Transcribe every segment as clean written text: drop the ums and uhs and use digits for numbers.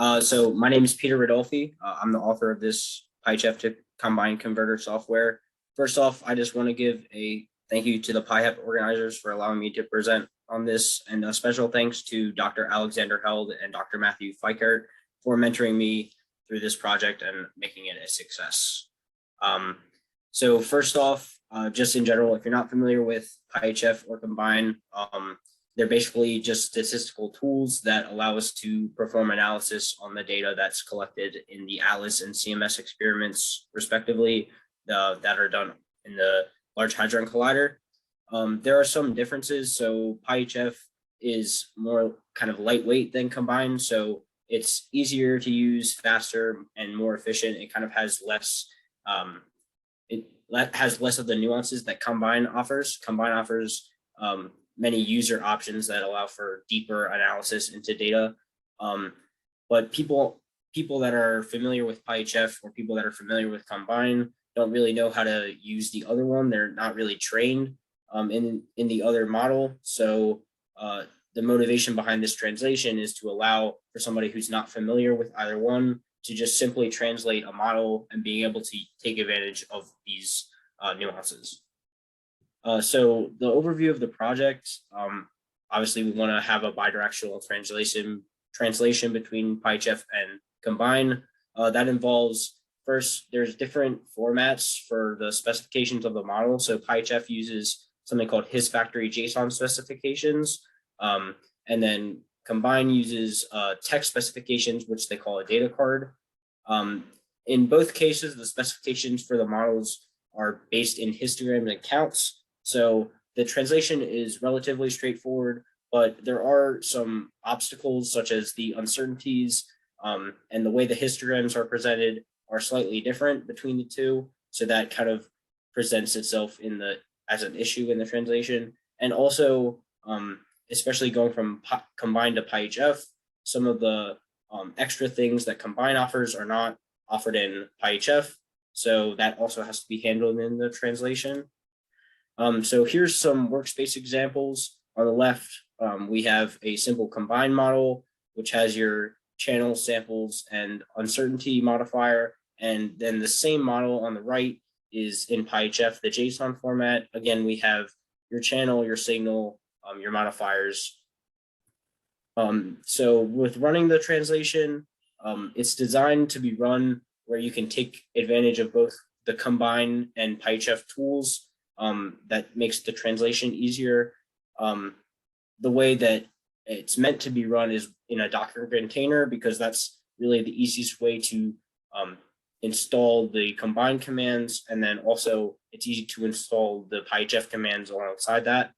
So my name is Peter Ridolfi. I'm the author of this PyHEP to combine converter software. First off, I just want to give a thank you to the PyHEP organizers for allowing me to present on this, and a special thanks to Dr. Alexander Held and Dr. Matthew Fikert for mentoring me through this project and making it a success. So first off, just in general, if you're not familiar with PyHEP or Combine, they're basically just statistical tools that allow us to perform analysis on the data that's collected in the ATLAS and CMS experiments, respectively, that are done in the Large Hadron Collider. There are some differences. So PyHEP is more kind of lightweight than Combine, so it's easier to use, faster, and more efficient. It kind of has less. It has less of the nuances that Combine offers. Combine offers many user options that allow for deeper analysis into data. But people that are familiar with PyHEP or people that are familiar with Combine don't really know how to use the other one. They're not really trained in the other model. So the motivation behind this translation is to allow for somebody who's not familiar with either one to just simply translate a model and being able to take advantage of these nuances. So the overview of the project, obviously we want to have a bidirectional translation between PyHEP and Combine. That involves, first, there's different formats for the specifications of the model. So PyHEP uses something called his factory JSON specifications. And then Combine uses text specifications, which they call a data card. In both cases, the specifications for the models are based in histograms and counts. So the translation is relatively straightforward, but there are some obstacles such as the uncertainties and the way the histograms are presented are slightly different between the two. So that kind of presents itself as an issue in the translation. And also, especially going from Combine to PyHEP, some of the extra things that Combine offers are not offered in PyHEP. So that also has to be handled in the translation. So here's some workspace examples. On the left, we have a simple Combine model, which has your channel, samples, and uncertainty modifier. And then the same model on the right is in PyHEP, the JSON format. Again, we have your channel, your signal, your modifiers. So with running the translation, it's designed to be run where you can take advantage of both the Combine and PyHEP tools. That makes the translation easier. The way that it's meant to be run is in a Docker container, because that's really the easiest way to install the Combine commands. And then also it's easy to install the PyHEP commands alongside that.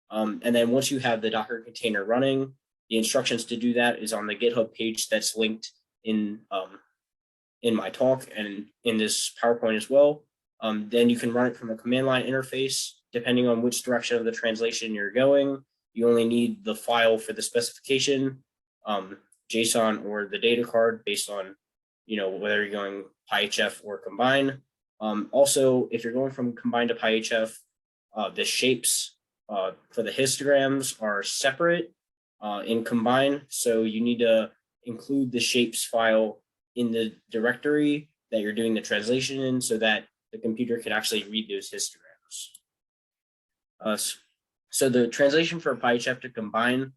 And then once you have the Docker container running, the instructions to do that is on the GitHub page that's linked in my talk and in this PowerPoint as well. Then you can run it from a command line interface. Depending on which direction of the translation you're going, you only need the file for the specification, JSON or the data card based on, whether you're going PyHEP or Combine. Also, if you're going from Combine to PyHEP, the shapes for the histograms are separate in Combine. So you need to include the shapes file in the directory that you're doing the translation in so that the computer can actually read those histograms. So the translation for PyHEP to Combine,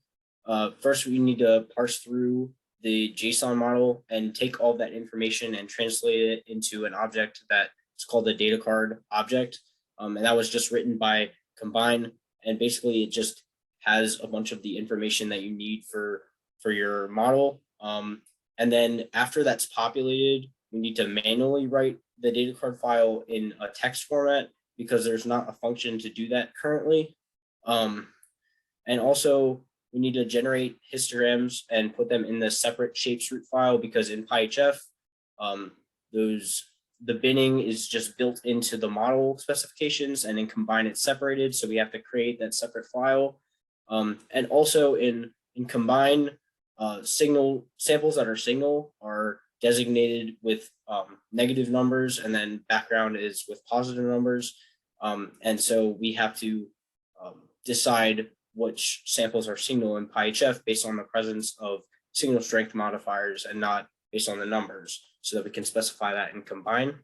first we need to parse through the JSON model and take all that information and translate it into an object that is called the data card object. And that was just written by Combine. And basically it just has a bunch of the information that you need for your model. And then after that's populated, we need to manually write the data card file in a text format because there's not a function to do that currently. And also we need to generate histograms and put them in the separate shapes root file, because in PyHEP, the binning is just built into the model specifications, and in Combine it's separated. So we have to create that separate file. And also in Combine, samples that are signal are designated with negative numbers, and then background is with positive numbers. And so we have to decide which samples are signal in PyHEP based on the presence of signal strength modifiers and not based on the numbers, so that we can specify that in combine.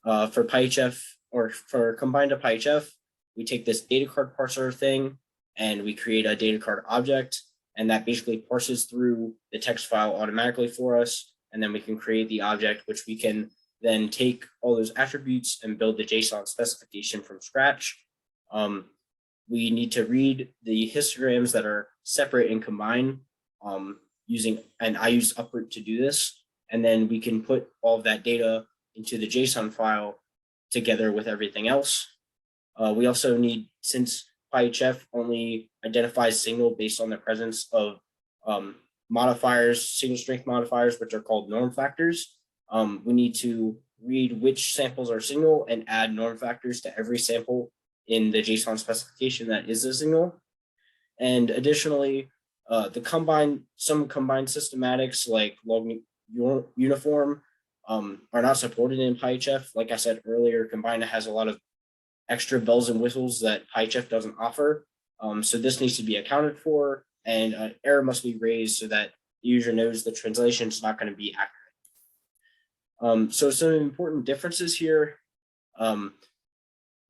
For PyHEF, or for combine to PyHEF, we take this data card parser thing and we create a data card object, and that basically parses through the text file automatically for us. And then we can create the object, which we can then take all those attributes and build the JSON specification from scratch. We need to read the histograms that are separate and combine and I use uproot to do this. And then we can put all of that data into the JSON file together with everything else. We also need, since PyHEF only identifies signal based on the presence of modifiers, signal strength modifiers, which are called norm factors, we need to read which samples are signal and add norm factors to every sample in the JSON specification that is a signal. And additionally, some combined systematics like log uniform are not supported in PyHEF. Like I said earlier, combine has a lot of extra bells and whistles that PyHEF doesn't offer. So this needs to be accounted for, and an error must be raised so that the user knows the translation is not going to be accurate. So some important differences here.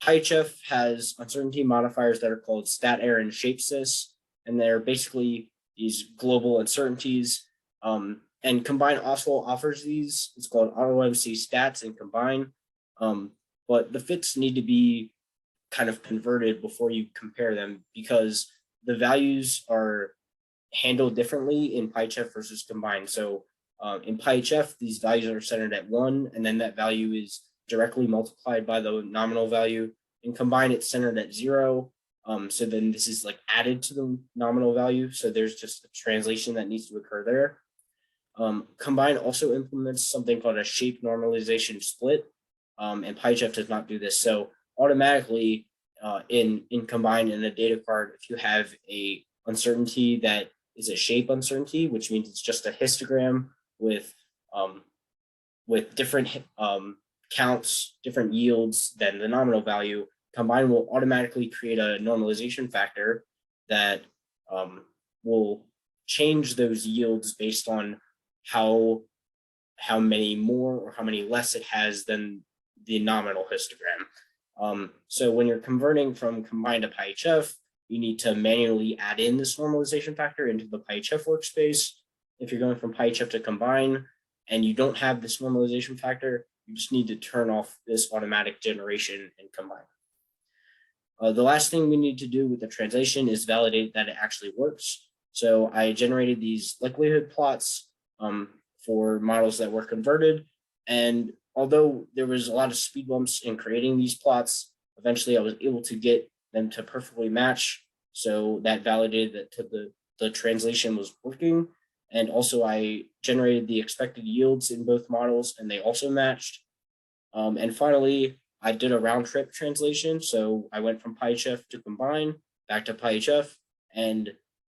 PyHEF has uncertainty modifiers that are called stat error and shapesys, and they're basically these global uncertainties. And combine also offers these. It's called AutoMC stats and combine. But the fits need to be kind of converted before you compare them, because the values are handled differently in PyHEF versus combine. So in PyHEF, these values are centered at 1, and then that value is directly multiplied by the nominal value. In combine, it's centered at 0. So then this is like added to the nominal value. So there's just a translation that needs to occur there. Combine also implements something called a shape normalization split, and PyHEF does not do this. So automatically in combine in a data card, if you have a uncertainty that is a shape uncertainty, which means it's just a histogram with different counts, different yields than the nominal value, combine will automatically create a normalization factor that will change those yields based on how many more or how many less it has than the nominal histogram. So when you're converting from combine to PyHEF, you need to manually add in this normalization factor into the PyHEF workspace. If you're going from PyHEF to combine and you don't have this normalization factor, you just need to turn off this automatic generation in combine. The last thing we need to do with the translation is validate that it actually works. So I generated these likelihood plots for models that were converted. And although there was a lot of speed bumps in creating these plots, eventually I was able to get them to perfectly match. So that validated that the translation was working. And also I generated the expected yields in both models and they also matched. And finally, I did a round trip translation. So I went from PyHEF to combine, back to PyHEF, and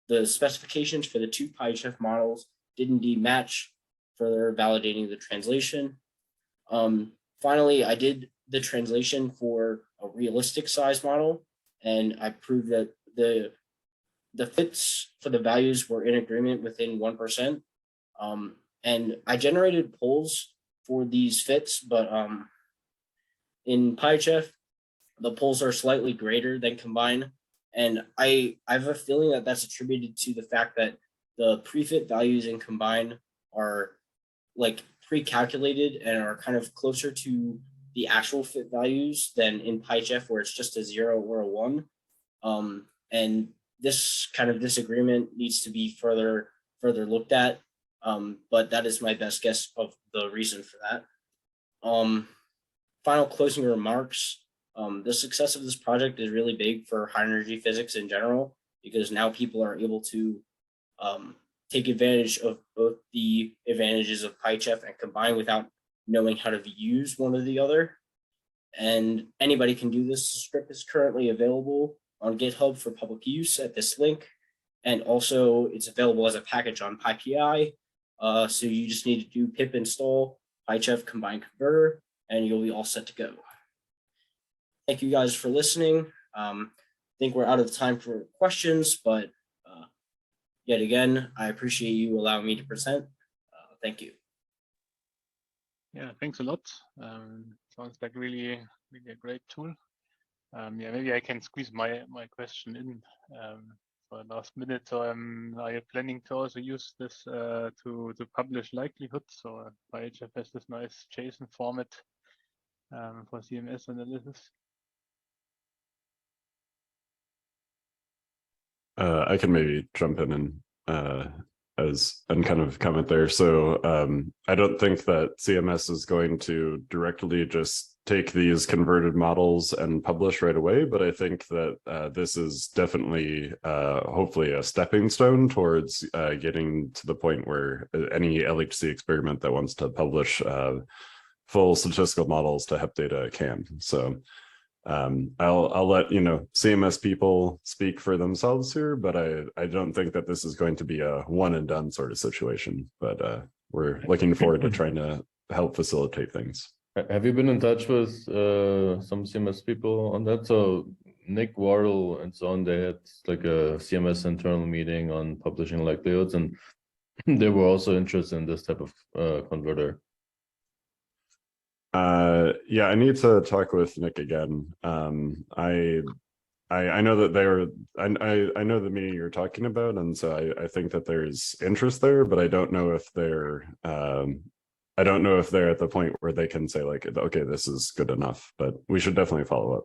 the specifications for the two PyHEF models did indeed match, further validating the translation. Finally, I did the translation for a realistic size model, and I proved that the fits for the values were in agreement within 1%. And I generated polls for these fits, but in PyHEF, the polls are slightly greater than combine. And I have a feeling that that's attributed to the fact that the prefit values in combine are like pre-calculated and are kind of closer to the actual fit values than in PyHEF, where it's just a 0 or a 1. And this kind of disagreement needs to be further looked at. But that is my best guess of the reason for that. Final closing remarks. The success of this project is really big for high energy physics in general, because now people are able to take advantage of both the advantages of PyHEF and combine without knowing how to use one or the other. And anybody can do this. The script is currently available on GitHub for public use at this link. And also it's available as a package on PyPI. So you just need to do pip install PyHEF combine converter, and you'll be all set to go. Thank you guys for listening. I think we're out of time for questions, but yet again, I appreciate you allowing me to present. Thank you. Yeah, thanks a lot. Sounds like really a great tool. Yeah, maybe I can squeeze my question in for the last minute. So are you planning to also use this to publish likelihoods? So PyHEP has this nice JSON format for CMS analysis. I can maybe jump in and kind of comment there. So I don't think that CMS is going to directly just take these converted models and publish right away, but I think that this is definitely hopefully a stepping stone towards getting to the point where any LHC experiment that wants to publish full statistical models to HEP data can. So I'll let CMS people speak for themselves here, but I don't think that this is going to be a one and done sort of situation. But we're looking forward to trying to help facilitate things. Have you been in touch with some CMS people on that? So Nick Wardle and so on, they had like a CMS internal meeting on publishing likelihoods, and they were also interested in this type of converter. Yeah, I need to talk with Nick again. I know that I know the meeting you're talking about, and so I think that there's interest there, but I don't know if they're at the point where they can say like, okay, this is good enough. But we should definitely follow up.